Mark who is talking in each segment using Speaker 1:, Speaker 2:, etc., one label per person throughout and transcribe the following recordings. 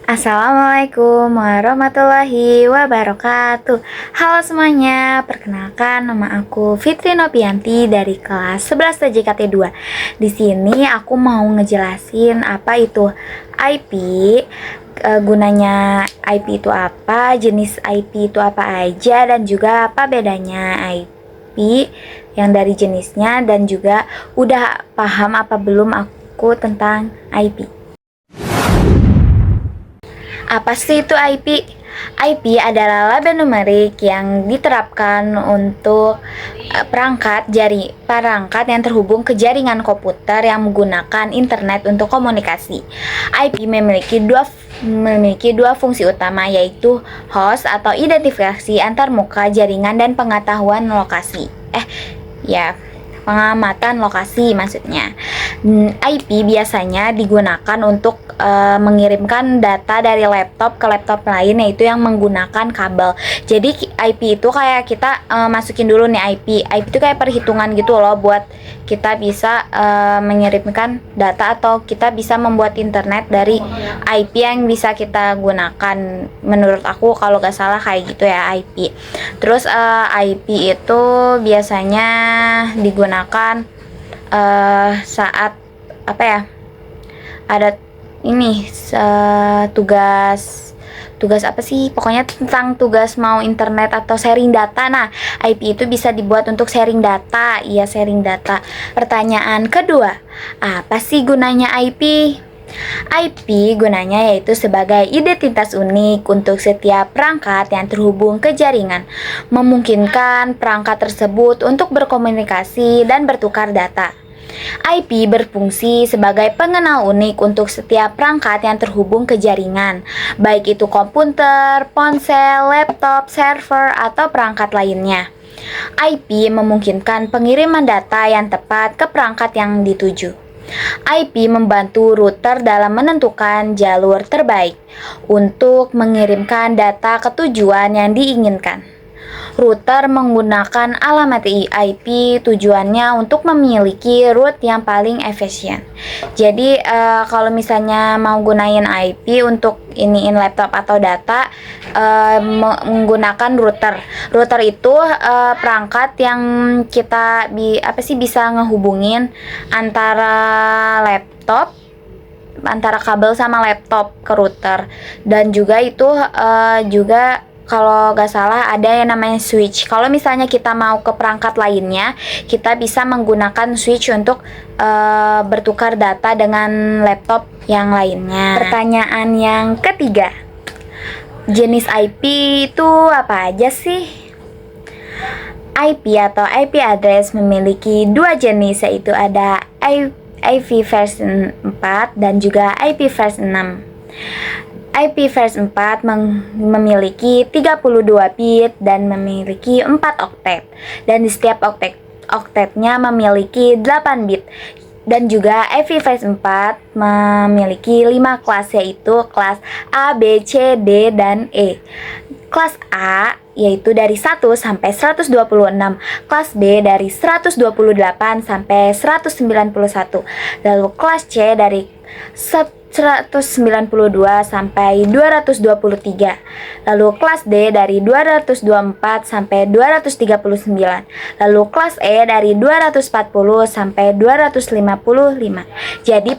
Speaker 1: Assalamualaikum warahmatullahi wabarakatuh. Halo semuanya, perkenalkan nama aku Fitri Nopianti dari kelas 11 TJKT 2. Di sini aku mau ngejelasin apa itu IP, gunanya IP itu apa, jenis IP itu apa aja, dan juga apa bedanya IP yang dari jenisnya, dan juga udah paham apa belum aku tentang IP. Apa sih itu IP? IP adalah label numerik yang diterapkan untuk perangkat yang terhubung ke jaringan komputer yang menggunakan internet untuk komunikasi. IP memiliki dua fungsi utama, yaitu host atau identifikasi antarmuka jaringan dan pengetahuan lokasi. Pengamatan lokasi maksudnya. IP biasanya digunakan untuk mengirimkan data dari laptop ke laptop lain, yaitu yang menggunakan kabel. Jadi IP itu kayak kita masukin dulu nih IP itu kayak perhitungan gitu loh, buat kita bisa mengirimkan data, atau kita bisa membuat internet dari IP yang bisa kita gunakan. Menurut aku kalau gak salah kayak gitu ya IP. Terus IP itu biasanya digunakan saat ada ini tugas apa sih, pokoknya tentang tugas mau internet atau sharing data. Nah, IP itu bisa dibuat untuk sharing data. Iya, sharing data. Pertanyaan kedua, apa sih gunanya IP? IP gunanya yaitu sebagai identitas unik untuk setiap perangkat yang terhubung ke jaringan, memungkinkan perangkat tersebut untuk berkomunikasi dan bertukar data. IP berfungsi sebagai pengenal unik untuk setiap perangkat yang terhubung ke jaringan, baik itu komputer, ponsel, laptop, server, atau perangkat lainnya. IP memungkinkan pengiriman data yang tepat ke perangkat yang dituju. IP membantu router dalam menentukan jalur terbaik untuk mengirimkan data ke tujuan yang diinginkan. Router menggunakan alamat IP tujuannya untuk memiliki route yang paling efisien. Jadi kalau misalnya mau gunain IP untuk iniin laptop atau data, menggunakan router. Router itu perangkat yang kita bisa ngehubungin antara kabel sama laptop ke router. Dan juga itu juga kalau gak salah ada yang namanya switch. Kalau misalnya kita mau ke perangkat lainnya, kita bisa menggunakan switch untuk bertukar data dengan laptop yang lainnya. Pertanyaan yang ketiga, jenis IP itu apa aja sih? IP atau IP address memiliki dua jenis, yaitu ada IP versi 4 dan juga IP versi 6. IP versi 4 memiliki 32 bit dan memiliki 4 oktet, dan di setiap oktetnya memiliki 8 bit. Dan juga IP versi 4 memiliki 5 kelas, yaitu kelas A, B, C, D, dan E. Kelas A yaitu dari 1 sampai 126, kelas B dari 128 sampai 191, lalu kelas C dari 192 sampai 223, lalu kelas D dari 224 sampai 239, lalu kelas E dari 240 sampai 255. Jadi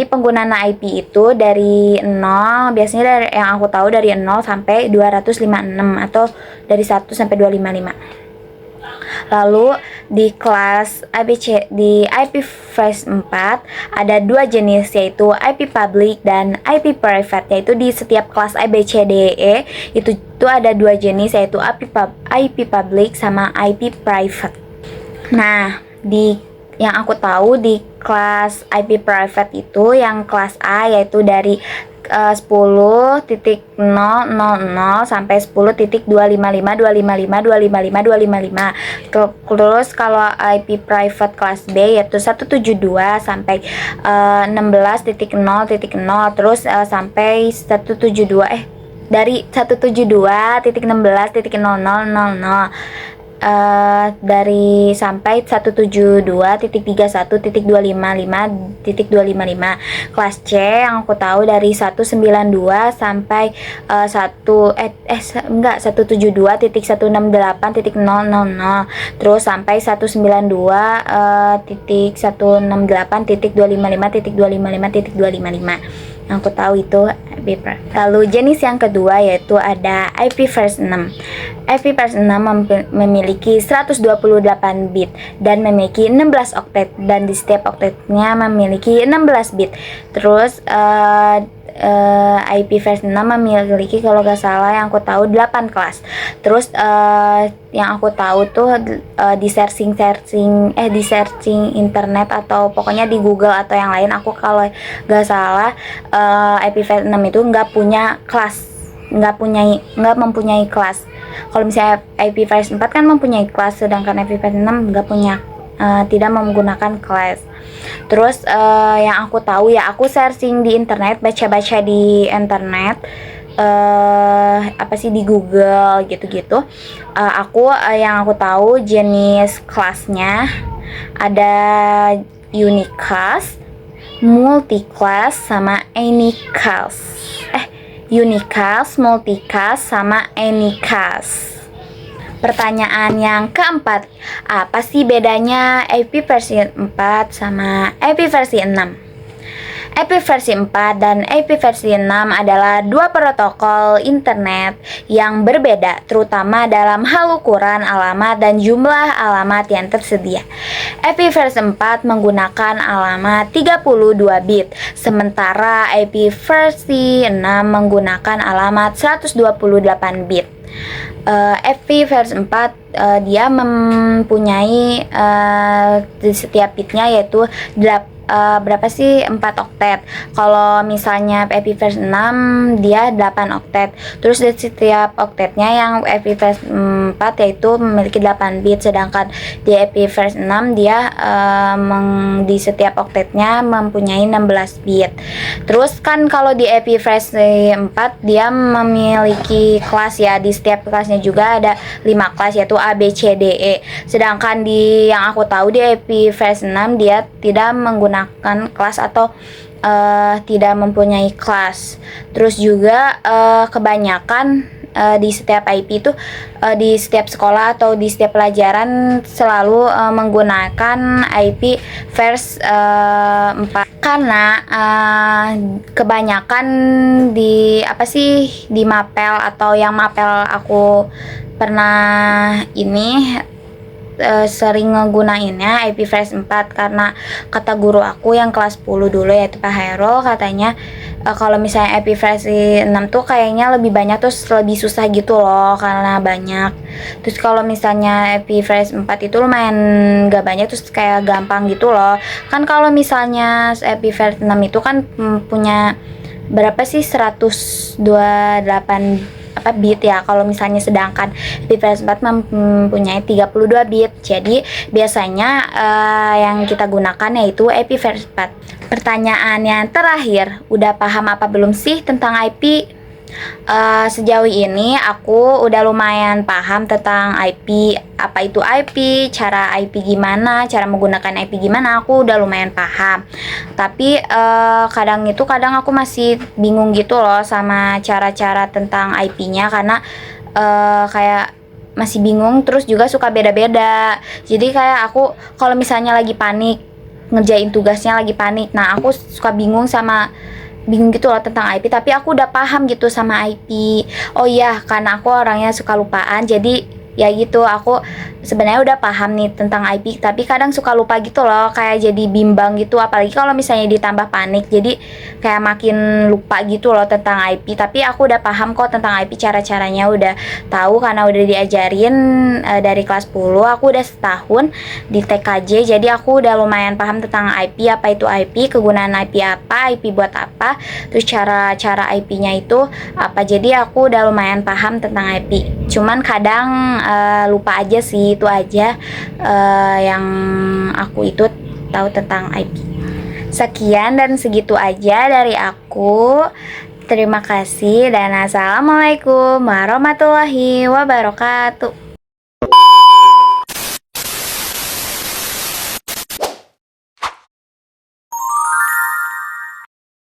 Speaker 1: penggunaan IP itu dari 0, biasanya dari yang aku tahu dari 0 sampai 256, atau dari 1 sampai 255. Lalu di kelas di IP versi 4 ada dua jenis, yaitu IP public dan IP private. Yaitu di setiap kelas ABCDE itu ada dua jenis, yaitu IP public sama IP private. Nah, yang aku tahu di kelas IP private itu yang kelas A yaitu dari 10.000 sampai 10.255. Terus kalau IP private kelas B yaitu 172 sampai 16.0.0, terus sampai 172 dari 172.16.0000. dari sampai 172.31.255.255. Kelas C yang aku tahu dari 192 sampai 172.168.000, terus sampai 192.168.255.255.255 yang aku tahu itu IP. Lalu jenis yang kedua yaitu ada IP versi 6. IP versi 6 memiliki 128 bit dan memiliki 16 oktet, dan di setiap oktetnya memiliki 16 bit. Terus IP versi 6 memiliki, kalau gak salah yang aku tahu, 8 kelas. Terus yang aku tahu tuh di searching internet atau pokoknya di Google atau yang lain, aku kalau gak salah IP versi 6 itu nggak punya kelas, nggak mempunyai kelas. Kalau misalnya IP versi 4 kan mempunyai kelas, sedangkan IP versi 6 nggak punya, tidak menggunakan kelas. Terus yang aku tahu ya, aku searching di internet, baca-baca di internet, di Google gitu-gitu. Yang aku tahu jenis kelasnya ada uniclass, multiclass, sama anyclass. Uniclass, multiclass, sama anyclass. Pertanyaan yang keempat, apa sih bedanya IP versi 4 sama IP versi 6? IP versi 4 dan IP versi 6 adalah dua protokol internet yang berbeda, terutama dalam hal ukuran alamat dan jumlah alamat yang tersedia. IP versi 4 menggunakan alamat 32 bit, sementara IP versi 6 menggunakan alamat 128 bit. IP versi 4 dia mempunyai di setiap bitnya yaitu 4 oktet. Kalau misalnya IP versi 6 dia 8 oktet. Terus di setiap oktetnya yang IP versi 4 yaitu memiliki 8 bit, sedangkan di IP versi 6 dia di setiap oktetnya mempunyai 16 bit. Terus kan kalau di IP versi 4 dia memiliki kelas ya, di setiap kelasnya juga ada 5 kelas yaitu A, B, C, D, E. Sedangkan di yang aku tahu di IP versi 6 dia tidak menggunakan kelas atau tidak mempunyai kelas. Terus juga kebanyakan di setiap IP itu di setiap sekolah atau di setiap pelajaran selalu menggunakan IP versi 4 karena kebanyakan di mapel atau yang mapel aku pernah sering ngegunainnya IP versi 4 karena kata guru aku yang kelas 10 dulu yaitu Pak Hairul, katanya kalau misalnya IP versi 6 tuh kayaknya lebih banyak, terus lebih susah gitu loh karena banyak. Terus kalau misalnya IP versi 4 itu lumayan gak banyak, terus kayak gampang gitu loh. Kan kalau misalnya IP versi 6 itu kan punya berapa sih, 128 bit ya. Kalau misalnya sedangkan IP versi 4 mempunyai 32 bit. Jadi biasanya yang kita gunakan yaitu IP versi 4. Pertanyaan yang terakhir, udah paham apa belum sih tentang IP? Sejauh ini aku udah lumayan paham tentang IP, apa itu IP, cara IP gimana, cara menggunakan IP gimana, aku udah lumayan paham. Tapi kadang aku masih bingung gitu loh sama cara-cara tentang IP-nya, karena kayak masih bingung, terus juga suka beda-beda. Jadi kayak aku kalau misalnya lagi panik ngerjain tugasnya, lagi panik, nah aku suka bingung gitu loh tentang IP, tapi aku udah paham gitu sama IP. Oh iya, karena aku orangnya suka lupaan, jadi ya gitu, aku sebenarnya udah paham nih tentang IP, tapi kadang suka lupa gitu loh, kayak jadi bimbang gitu, apalagi kalau misalnya ditambah panik, jadi kayak makin lupa gitu loh tentang IP. Tapi aku udah paham kok tentang IP, cara-caranya udah tahu karena udah diajarin dari kelas 10, aku udah setahun di TKJ, jadi aku udah lumayan paham tentang IP, apa itu IP, kegunaan IP apa, IP buat apa, terus cara IP-nya itu apa. Jadi aku udah lumayan paham tentang IP, cuman kadang lupa aja sih, itu aja yang aku itu tahu tentang IP. Sekian dan segitu aja dari aku. Terima kasih dan assalamualaikum warahmatullahi wabarakatuh.